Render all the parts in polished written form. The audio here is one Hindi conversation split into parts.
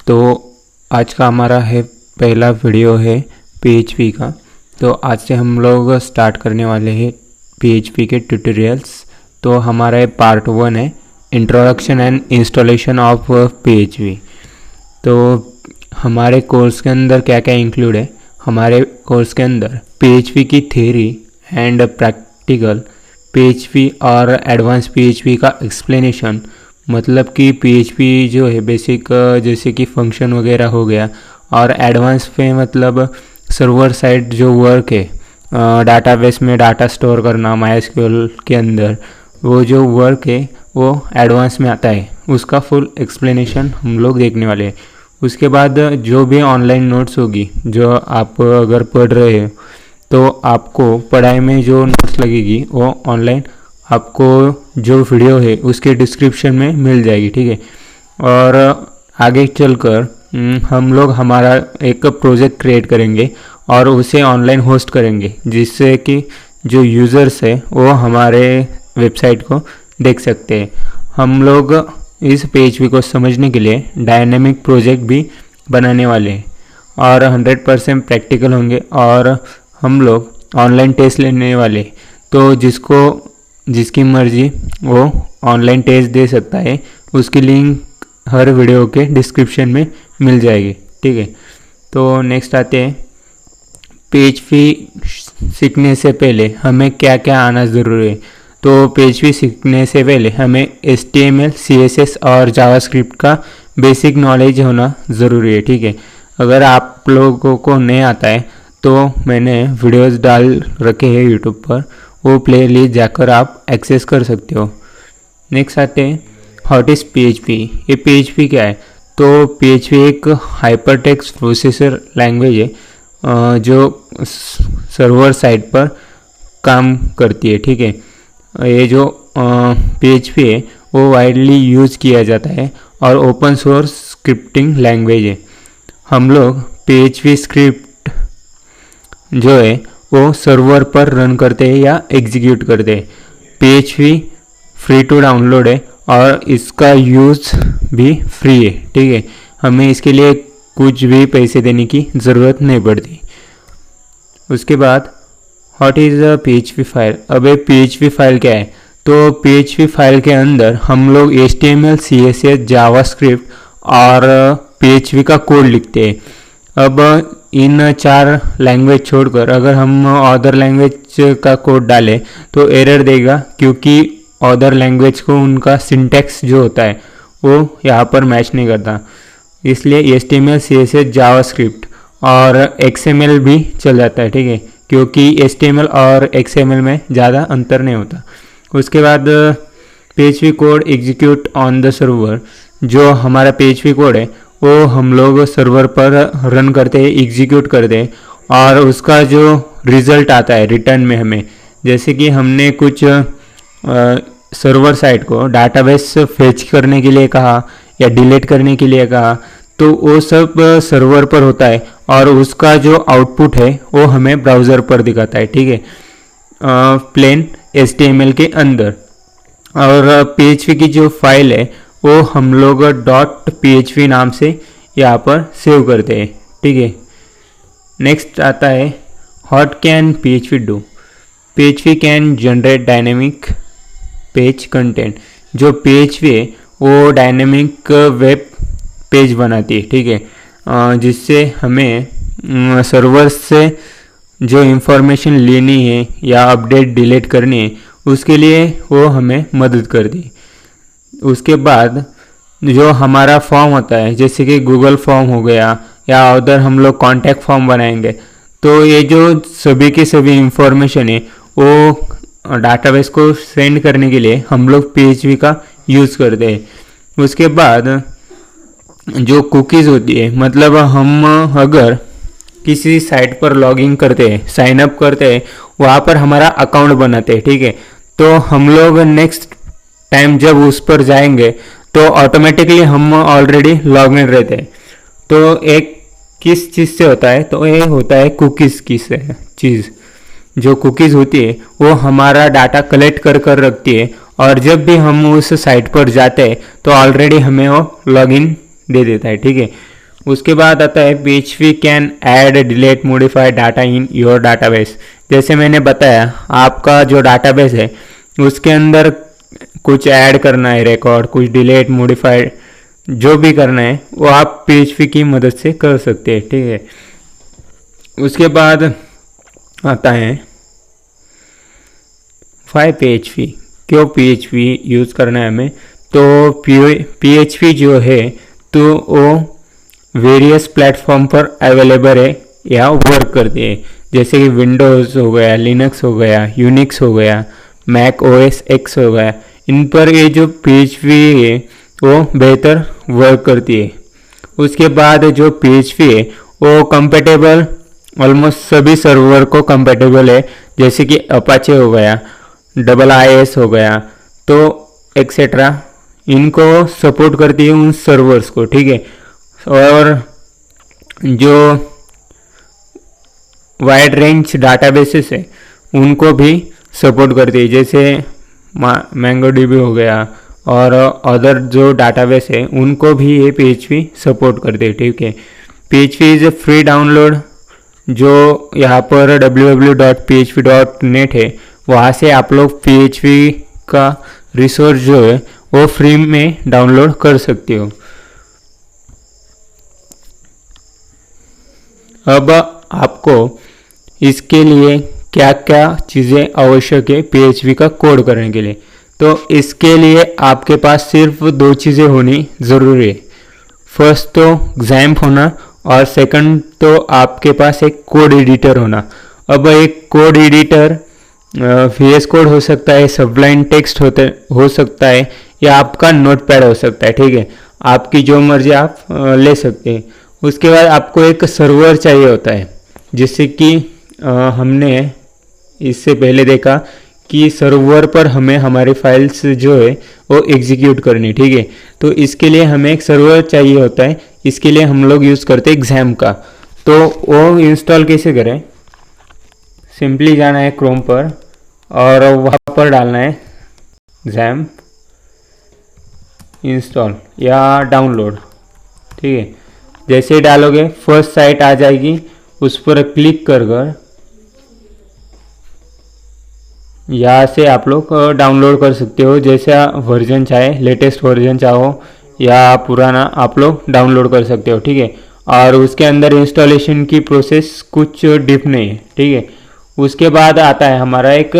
तो आज का हमारा है पहला वीडियो है PHP का। तो आज से हम लोग स्टार्ट करने वाले हैं PHP के ट्यूटोरियल्स। तो हमारा ये पार्ट 1 है, introduction and installation of PHP। तो हमारे कोर्स के अंदर क्या क्या इंक्लूड है, हमारे कोर्स के अंदर PHP की थ्योरी एंड प्रैक्टिकल, PHP और एडवांस PHP का एक्सप्लेनेशन, मतलब कि PHP जो है बेसिक जैसे कि फंक्शन वगैरह हो गया, और एडवांस पे मतलब सर्वर साइड जो वर्क है, डाटाबेस में डाटा स्टोर करना MySQL के अंदर, वो जो वर्क है वो एडवांस में आता है, उसका फुल एक्सप्लेनेशन हम लोग देखने वाले हैं। उसके बाद जो भी ऑनलाइन नोट्स होगी, जो आप अगर पढ़ रहे हो तो आपको पढ़ाई में जो नोट्स लगेगी वो ऑनलाइन आपको जो वीडियो है उसके डिस्क्रिप्शन में मिल जाएगी, ठीक है। और आगे चलकर हम लोग हमारा एक प्रोजेक्ट क्रिएट करेंगे और उसे ऑनलाइन होस्ट करेंगे, जिससे कि जो यूज़र्स है वो हमारे वेबसाइट को देख सकते हैं। हम लोग इस PHP को समझने के लिए डायनेमिक प्रोजेक्ट भी बनाने वाले हैं और 100% प्रैक्टिकल होंगे, और हम लोग ऑनलाइन टेस्ट लेने वाले। तो जिसकी मर्जी वो ऑनलाइन टेस्ट दे सकता है, उसकी लिंक हर वीडियो के डिस्क्रिप्शन में मिल जाएगी, ठीक है। तो नेक्स्ट आते हैं, PHP सीखने से पहले हमें क्या क्या आना ज़रूरी है। तो PHP सीखने से पहले हमें HTML, CSS और जावास्क्रिप्ट का बेसिक नॉलेज होना ज़रूरी है, ठीक है। अगर आप लोगों को नहीं आता है तो मैंने वीडियोस डाल रखे हैं यूट्यूब पर, वो प्लेलिस्ट जाकर आप एक्सेस कर सकते हो। नेक्स्ट आते हैं, व्हाट इज़ PHP। ये PHP क्या है? तो PHP एक हाइपरटेक्स्ट प्रोसेसर लैंग्वेज है जो सर्वर साइड पर काम करती है, ठीक है। ये जो PHP है वो वाइडली यूज़ किया जाता है और ओपन सोर्स स्क्रिप्टिंग लैंग्वेज है। हम लोग PHP स्क्रिप्ट जो है वो सर्वर पर रन करते हैं या एग्जीक्यूट करते हैं। PHP फ्री टू डाउनलोड है और इसका यूज़ भी फ्री है, ठीक है। हमें इसके लिए कुछ भी पैसे देने की ज़रूरत नहीं पड़ती। उसके बाद what is a PHP file. अब ये PHP फाइल क्या है? तो PHP फाइल के अंदर हम लोग HTML, CSS, जावास्क्रिप्ट और PHP का कोड लिखते हैं। अब इन 4 लैंग्वेज छोड़कर अगर हम अदर लैंग्वेज का कोड डालें तो एरर देगा, क्योंकि अदर लैंग्वेज को उनका सिंटैक्स जो होता है वो यहाँ पर मैच नहीं करता। इसलिए HTML, CSS, जावास्क्रिप्ट और XML भी चल जाता है, ठीक है, क्योंकि HTML और XML में ज़्यादा अंतर नहीं होता। उसके बाद PHP code execute on the server. जो हमारा PHP कोड है वो हम लोग सर्वर पर रन करते हैं, एग्जीक्यूट करते हैं, और उसका जो रिज़ल्ट आता है रिटर्न में हमें, जैसे कि हमने कुछ सर्वर साइड को डाटाबेस फेच करने के लिए कहा या डिलीट करने के लिए कहा, तो वो सब सर्वर पर होता है और उसका जो आउटपुट है वो हमें ब्राउज़र पर दिखाता है, ठीक है, प्लेन HTML के अंदर। और PHP की जो फाइल है वो हम लोग .php नाम से यहाँ पर सेव करते हैं, ठीक है। नेक्स्ट आता है, what can PHP do. PHP can generate dynamic page content. जो PHP है वो डायनेमिक वेब पेज बनाती है, ठीक है, जिससे हमें सर्वर से जो इंफॉर्मेशन लेनी है या अपडेट डिलीट करनी है उसके लिए वो हमें मदद करती है। उसके बाद जो हमारा फॉर्म होता है, जैसे कि गूगल फॉर्म हो गया या उधर हम लोग कॉन्टैक्ट फॉर्म बनाएंगे, तो ये जो सभी की सभी इंफॉर्मेशन है वो डाटाबेस को सेंड करने के लिए हम लोग PHP का यूज़ करते हैं। उसके बाद जो कुकीज़ होती है, मतलब हम अगर किसी साइट पर लॉगिन करते हैं, साइन अप करते हैं, वहाँ पर हमारा अकाउंट बनाते हैं, ठीक है, तो हम लोग नेक्स्ट टाइम जब उस पर जाएंगे तो ऑटोमेटिकली हम ऑलरेडी लॉग इन रहते हैं। तो एक किस चीज़ से होता है? तो ये होता है कुकीज़ की से चीज़। जो कुकीज़ होती है वो हमारा डाटा कलेक्ट कर रखती है, और जब भी हम उस साइट पर जाते हैं तो ऑलरेडी हमें वो लॉगिन दे देता है, ठीक है। उसके बाद आता है PHP can add delete modify data in your database. जैसे मैंने बताया, आपका जो डाटाबेस है उसके अंदर कुछ ऐड करना है रिकॉर्ड, कुछ डिलीट मॉडिफाई जो भी करना है वो आप PHP की मदद से कर सकते हैं, ठीक है। उसके बाद आता है वाई PHP, क्यों PHP यूज़ करना है हमें। तो PHP जो है तो वो वेरियस प्लेटफॉर्म पर अवेलेबल है या वर्क करती है, जैसे कि विंडोज़ हो गया, लिनक्स हो गया, यूनिक्स हो गया, मैक OS X हो गया। इन पर ये जो PHP है वो बेहतर वर्क करती है। उसके बाद जो PHP है वो कंपेटेबल ऑलमोस्ट सभी सर्वर को कंपेटेबल है, जैसे कि अपाचे हो गया, IIS हो गया, तो एक्सेट्रा इनको सपोर्ट करती है उन सर्वर्स को, ठीक है। और जो वाइड रेंज डाटाबेसेस है उनको भी सपोर्ट करती है, जैसे MongoDB हो गया और अदर जो डाटाबेस है उनको भी ये PHP सपोर्ट करते हैं, ठीक है। PHP is a free download, जो यहाँ पर www.php.net है वहाँ से आप लोग PHP का रिसोर्स जो है वो फ्री में डाउनलोड कर सकते हो। अब आपको इसके लिए क्या क्या चीज़ें आवश्यक है PHP का कोड करने के लिए, तो इसके लिए आपके पास सिर्फ 2 चीज़ें होनी ज़रूरी है। फर्स्ट तो XAMPP होना और सेकंड तो आपके पास एक कोड एडिटर होना। अब एक कोड एडिटर VS कोड हो सकता है, सबलाइन टेक्स्ट हो सकता है, या आपका नोटपैड हो सकता है, ठीक है। आपकी जो मर्जी आप ले सकते हैं। उसके बाद आपको एक सर्वर चाहिए होता है, जिससे कि हमने इससे पहले देखा कि सर्वर पर हमें हमारी फाइल्स जो है वो एग्जीक्यूट करनी, ठीक है। तो इसके लिए हमें एक सर्वर चाहिए होता है, इसके लिए हम लोग यूज़ करते हैं XAMPP का। तो वो इंस्टॉल कैसे करें, सिंपली जाना है क्रोम पर और वहाँ पर डालना है XAMPP इंस्टॉल या डाउनलोड, ठीक है। जैसे ही डालोगे फर्स्ट साइट आ जाएगी, उस पर क्लिक कर यहाँ से आप लोग डाउनलोड कर सकते हो, जैसा वर्जन चाहे, लेटेस्ट वर्जन चाहो या पुराना आप लोग डाउनलोड कर सकते हो, ठीक है। और उसके अंदर इंस्टॉलेशन की प्रोसेस कुछ डीप नहीं है, ठीक है। उसके बाद आता है हमारा एक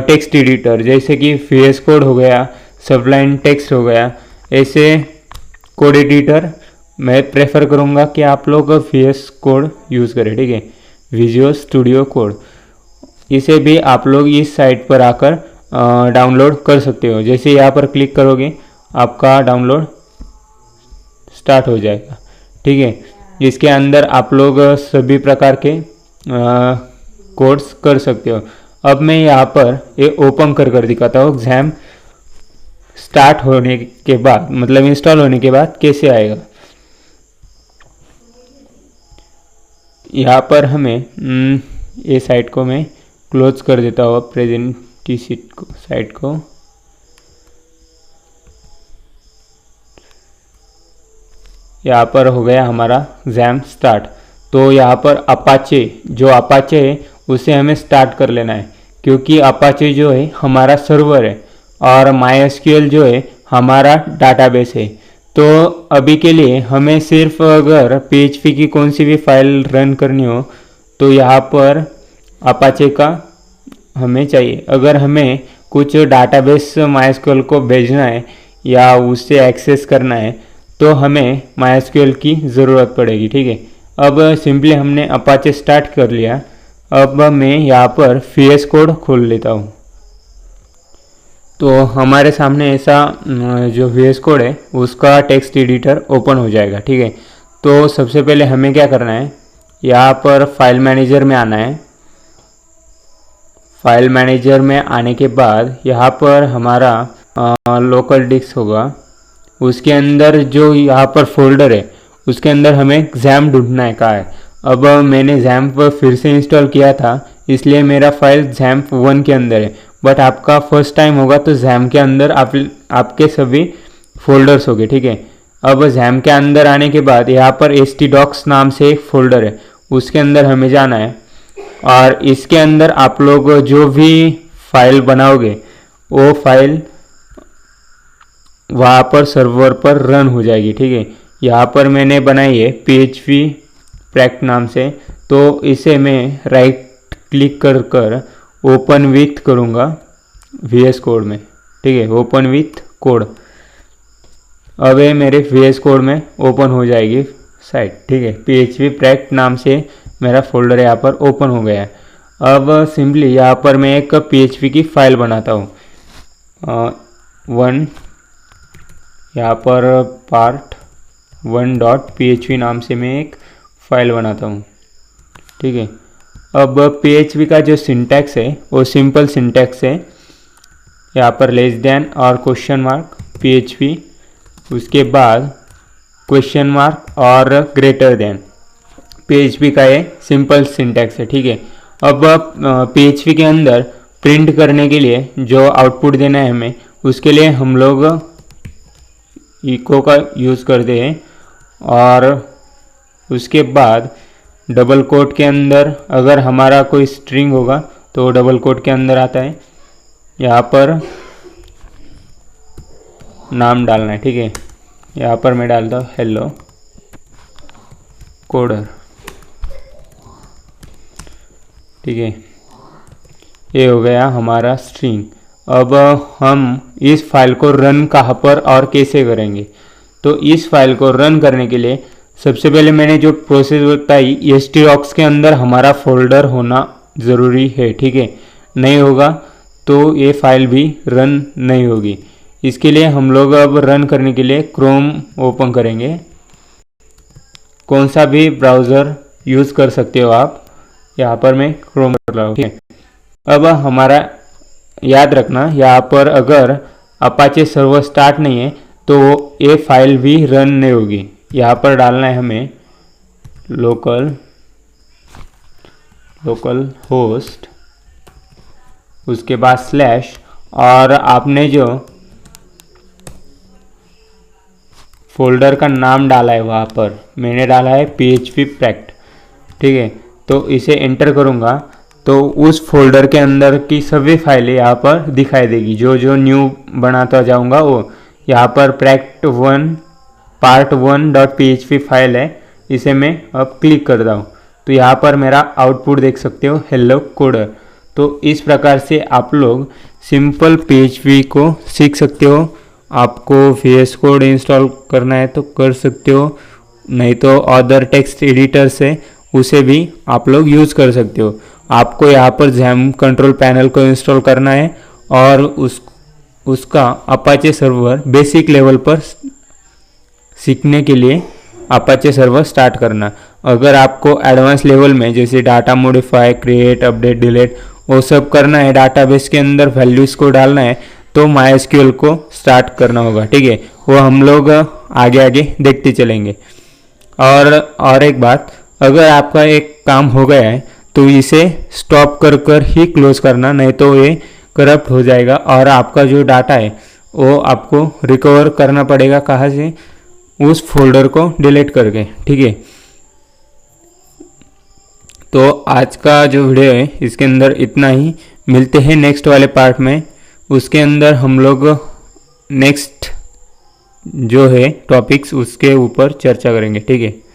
टेक्स्ट एडिटर, जैसे कि VS कोड हो गया, सबलाइन टेक्स्ट हो गया। ऐसे कोड एडिटर मैं प्रेफर करूँगा कि आप लोग VS कोड यूज़ करें, ठीक है, विजुअल स्टूडियो कोड। इसे भी आप लोग इस साइट पर आकर डाउनलोड कर सकते हो। जैसे यहाँ पर क्लिक करोगे आपका डाउनलोड स्टार्ट हो जाएगा, ठीक है। इसके अंदर आप लोग सभी प्रकार के कोड्स कर सकते हो। अब मैं यहाँ पर ये ओपन कर दिखाता हूँ XAMPP स्टार्ट होने के बाद, मतलब इंस्टॉल होने के बाद कैसे आएगा। यहाँ पर हमें ये साइट को मैं क्लोज कर देता हूँ, प्रेजेंट साइट को। यहाँ पर हो गया हमारा XAMPP स्टार्ट। तो यहाँ पर अपाचे है उसे हमें स्टार्ट कर लेना है, क्योंकि अपाचे जो है हमारा सर्वर है और MySQL जो है हमारा डाटाबेस है। तो अभी के लिए हमें सिर्फ अगर PHP की कौन सी भी फाइल रन करनी हो तो यहाँ पर अपाचे का हमें चाहिए। अगर हमें कुछ डाटाबेस MySQL को भेजना है या उससे एक्सेस करना है तो हमें MySQL की ज़रूरत पड़ेगी, ठीक है। अब सिंपली हमने अपाचे स्टार्ट कर लिया। अब मैं यहाँ पर VS कोड खोल लेता हूँ। तो हमारे सामने ऐसा जो VS कोड है उसका टेक्स्ट एडिटर ओपन हो जाएगा, ठीक है। तो सबसे पहले हमें क्या करना है, यहाँ पर फाइल मैनेजर में आना है। फाइल मैनेजर में आने के बाद यहाँ पर हमारा लोकल डिस्क होगा, उसके अंदर जो यहाँ पर फोल्डर है उसके अंदर हमें XAMPP ढूंढना है कहाँ है। अब मैंने XAMPP फिर से इंस्टॉल किया था, इसलिए मेरा फाइल XAMPP 1 के अंदर है। बट आपका फर्स्ट टाइम होगा तो XAMPP के अंदर आपके सभी फोल्डर्स होंगे, ठीक है। अब जैम के अंदर आने के बाद यहाँ पर htdocs नाम से एक फोल्डर है, उसके अंदर हमें जाना है और इसके अंदर आप लोग जो भी फाइल बनाओगे वो फाइल वहाँ पर सर्वर पर रन हो जाएगी। ठीक है, यहाँ पर मैंने बनाई है PHP प्रैक्ट नाम से, तो इसे मैं राइट क्लिक कर ओपन विथ करूँगा VS कोड में। ठीक है, ओपन विथ कोड, अब ये मेरे VS कोड में ओपन हो जाएगी साइट। ठीक है, PHP प्रैक्ट नाम से मेरा फोल्डर यहाँ पर ओपन हो गया है। अब सिंपली यहाँ पर मैं एक PHP की फाइल बनाता हूँ, यहाँ पर part1.php नाम से मैं एक फाइल बनाता हूँ। ठीक है, अब PHP का जो सिंटैक्स है वो सिंपल सिंटैक्स है, यहाँ पर लेस देन और क्वेश्चन मार्क PHP, उसके बाद क्वेश्चन मार्क और ग्रेटर देन PHP का ये सिंपल सिंटैक्स है। ठीक है, अब PHP के अंदर प्रिंट करने के लिए जो आउटपुट देना है हमें, उसके लिए हम लोग इको का यूज़ करते हैं और उसके बाद डबल कोट के अंदर अगर हमारा कोई स्ट्रिंग होगा तो डबल कोट के अंदर आता है, यहाँ पर नाम डालना है। ठीक है, यहाँ पर मैं डालता हूँ हेलो कोडर। ठीक है, ये हो गया हमारा स्ट्रिंग। अब हम इस फाइल को रन कहाँ पर और कैसे करेंगे, तो इस फाइल को रन करने के लिए सबसे पहले मैंने जो प्रोसेस बताई, htdocs के अंदर हमारा फोल्डर होना ज़रूरी है। ठीक है, नहीं होगा तो ये फाइल भी रन नहीं होगी। इसके लिए हम लोग अब रन करने के लिए क्रोम ओपन करेंगे, कौन सा भी ब्राउज़र यूज़ कर सकते हो आप, यहाँ पर मैं क्रोम कर रहा हूँ। ठीक है, अब हमारा याद रखना यहाँ पर अगर अपाचे सर्वर स्टार्ट नहीं है तो ये फाइल भी रन नहीं होगी। यहाँ पर डालना है हमें लोकल होस्ट, उसके बाद स्लैश, और आपने जो फोल्डर का नाम डाला है वहाँ पर मैंने डाला है PHP प्रैक्ट। ठीक है, तो इसे एंटर करूँगा तो उस फोल्डर के अंदर की सभी फाइलें यहाँ पर दिखाई देगी। जो जो न्यू बनाता जाऊँगा वो यहाँ पर प्रैक्ट1 part1.php फाइल है, इसे मैं अब क्लिक करता हूँ तो यहाँ पर मेरा आउटपुट देख सकते हो हेलो कोडर। तो इस प्रकार से आप लोग सिंपल PHP को सीख सकते हो। आपको VS कोड इंस्टॉल करना है तो कर सकते हो, नहीं तो अदर टेक्स्ट एडिटर से उसे भी आप लोग यूज़ कर सकते हो। आपको यहाँ पर जैम कंट्रोल पैनल को इंस्टॉल करना है और उसका अपाचे सर्वर बेसिक लेवल पर सीखने के लिए अपाचे सर्वर स्टार्ट करना। अगर आपको एडवांस लेवल में जैसे data modify, create, update, delete वो सब करना है, डाटाबेस के अंदर वैल्यूज़ को डालना है, तो MySQL को स्टार्ट करना होगा। ठीक है, वो हम लोग आगे आगे देखते चलेंगे। और एक बात, अगर आपका एक काम हो गया है तो इसे स्टॉप कर ही क्लोज करना, नहीं तो ये करप्ट हो जाएगा और आपका जो डाटा है वो आपको रिकवर करना पड़ेगा। कहाँ से? उस फोल्डर को डिलीट करके। ठीक है, तो आज का जो वीडियो है इसके अंदर इतना ही। मिलते हैं नेक्स्ट वाले पार्ट में, उसके अंदर हम लोग नेक्स्ट जो है टॉपिक्स उसके ऊपर चर्चा करेंगे। ठीक है।